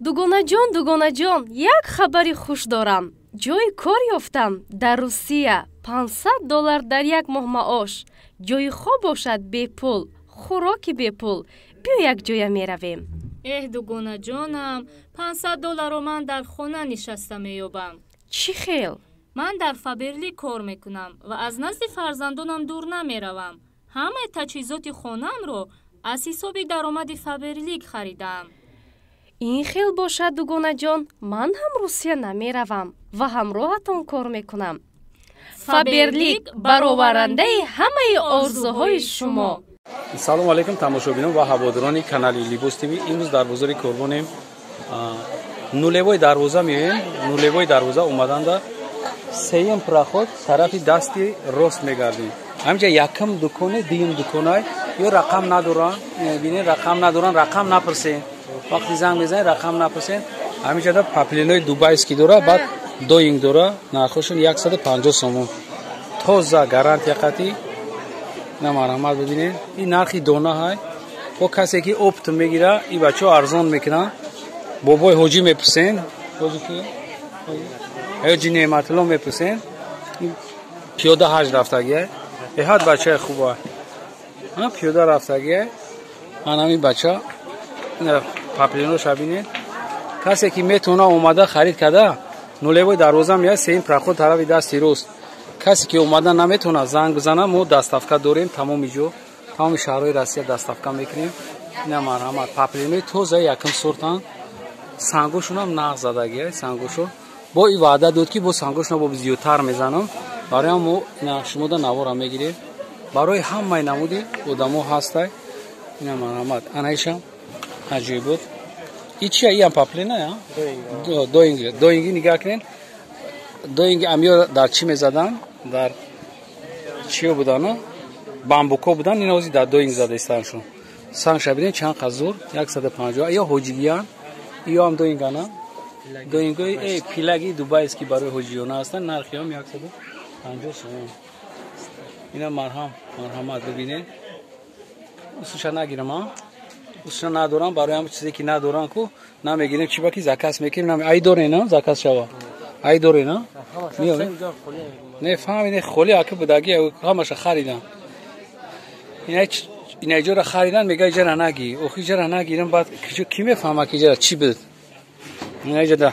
дугонаҷон, як хабари хуш дорам. ҷойи кор ёфтам дар Русия. $500 дар як моҳ маош. ҷойи хоб бошад бепул, хӯроки бепул. биё як ҷоя меравем. дугонаҷонам, $500 ман дар хона нишаста меёбам. чӣ хел? ман дар Фаберлик кор мекунам ва аз назди фарзандонам дур намеравам. ҳамаи таҷҳизоти хонаамро аз ҳисоби даромади Фаберлик харидам. ин хел бошад дугонаҷон, ман ҳам Русия намеравам ва ҳамроҳатон кор мекунам. Фаберлик бароварандаи ҳамаи орзуҳои шумо. салому алайкум тамошобинон ва ҳаводирони канали Libos TV. имрӯз дар бозори Корбонем нулевои дарвоза меоем. нулевои дарвоза омаданда сеюм проход тарафи дасти рост мегардем. ҳамҷа якам дуконе дуюм дуконай ё рақам надоран, бинед рақам надоран, рақам напурсен. вақти занг мезанед рақам напурсен. ҳаминҷада паплинои дубайский дора, баъд доинг дора, нархошон 150 сомон. тоза гарантия қатӣ. на марҳамат бибинед. ин нархи дона ҳай. бо касе ки опт мегира, ин бачаҳо арзон мекунанд. бобои ҳоҷӣ мепурсен. ҳоҷӣ ки ҳоҷӣ неъматулло мепурсен. пиёда ҳаҷ рафтагиай. эҳад бачаи хубай. пиёда рафтагиай. ан ҳамин бача паплиноша бинед. касе ки метавона омада харид карда, нулевои дарвоза меояд, сеюм проход тарафи дасти рост. касе ки омада наметавона занг бизана, мо даставка дорем. тамоми ҷо, тамоми шаҳрҳои Россия даставка мекунем. ина марҳамат паплинои тоза якум сортанд. сангошонам нағз задагиай. сангошо бо ин ваъда дод ки бо сангошона бо зиёдтар мезанам. барои мо ина шумода навора мегирем. барои ҳамаи намуди одамо ҳастай. ина марҳамат анаишам аҷоибот. ин чия? иам паплина я? доинги нигаҳ кунед. доинги амё дар чӣ мезадан? дар чиё будан? бамбуко будан. ин ҳозир дар доинг задастаншон. сангша бинед чанд қазур 150. ё ҳоҷигиян, ё ҳам доингана. доингои пилаги дубайский барои ҳоҷиёна ҳастанд. нархи ҳам 150 сомон. ина марҳамат бибинед. усуша нагирам а? усуша надорам. барои ҳам чизе ки надорам ку намегирем. чиба ки заказ мекунем. ай дорена заказ шава. ай дорена? не фаҳмине холи аки будаги ҳамаша харидам. ина ҷора харидан мега ҷара наги. охи ҷара нагирам баъд ки мефаҳма ки ҷара чӣ буд. ина ҷада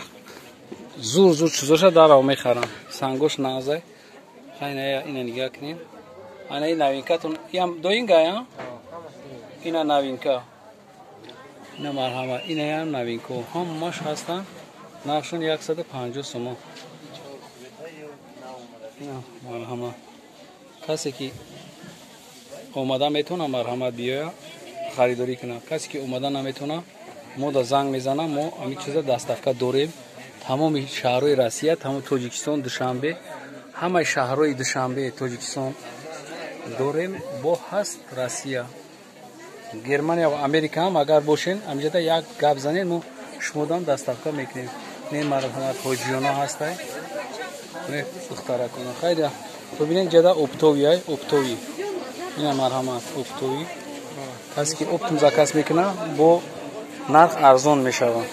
зур чизоша дарав мехарам. сангош нағзай. ина нигаҳ кунем. ана ин новинкатон иам доинга я? ина новинка. ина марҳамат. ина ям новинко. ҳамаш ҳастанд. нархшон 150 сомон. ина марҳамат. касе ки омада метавона марҳамат биёя харидорӣ кунад. касе ки омада наметавона, мо да занг мезанам. мо ҳамин чиза даставка дорем. тамоми шаҳрҳои Россия, тамоми Тоҷикистон, Душанбе, ҳамаи шаҳрҳои Душанбе, Тоҷикистон дорем. бо ҳаст Россия. Германия ва Америка ҳам агар бошен, ҳаминҷода як гап занед, мо шумодан даставка мекунем. не марҳамат ҳоҷиёна ҳастай. не духтаракона. хайда. то бинед ҷада оптовиай, оптови. ина марҳамат оптови. касе ки оптум заказ мекуна, бо нарх арзон мешавад.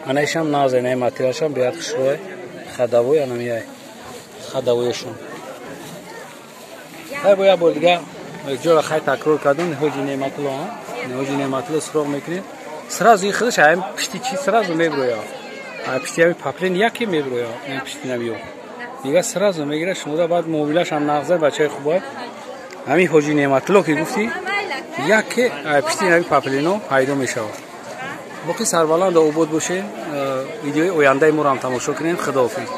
анаишам назай не материалшам беяд хушрӯй хадавой анамияй. хадавояшон. хай бо як бор дига ҷора хай такрор кардам. ҳоҷи неъматулло, ҳоҷи неъматулло суроғ мекунем. сразу ин худаш ҳам пишти чи сразу меброя. пишти ҳами паплин яке меброя. ин пишти намиё. дига сразу мегира шумода баъд муомилашам нағзай бачаи хубай. ҳамин ҳоҷи неъматулло ки гуфтӣ яке пишти ҳами паплино пайдо мешавад. боқи сарбаланду обод бошед. видеои ояндаи моро ҳам тамошо кунед. худоҳофиз.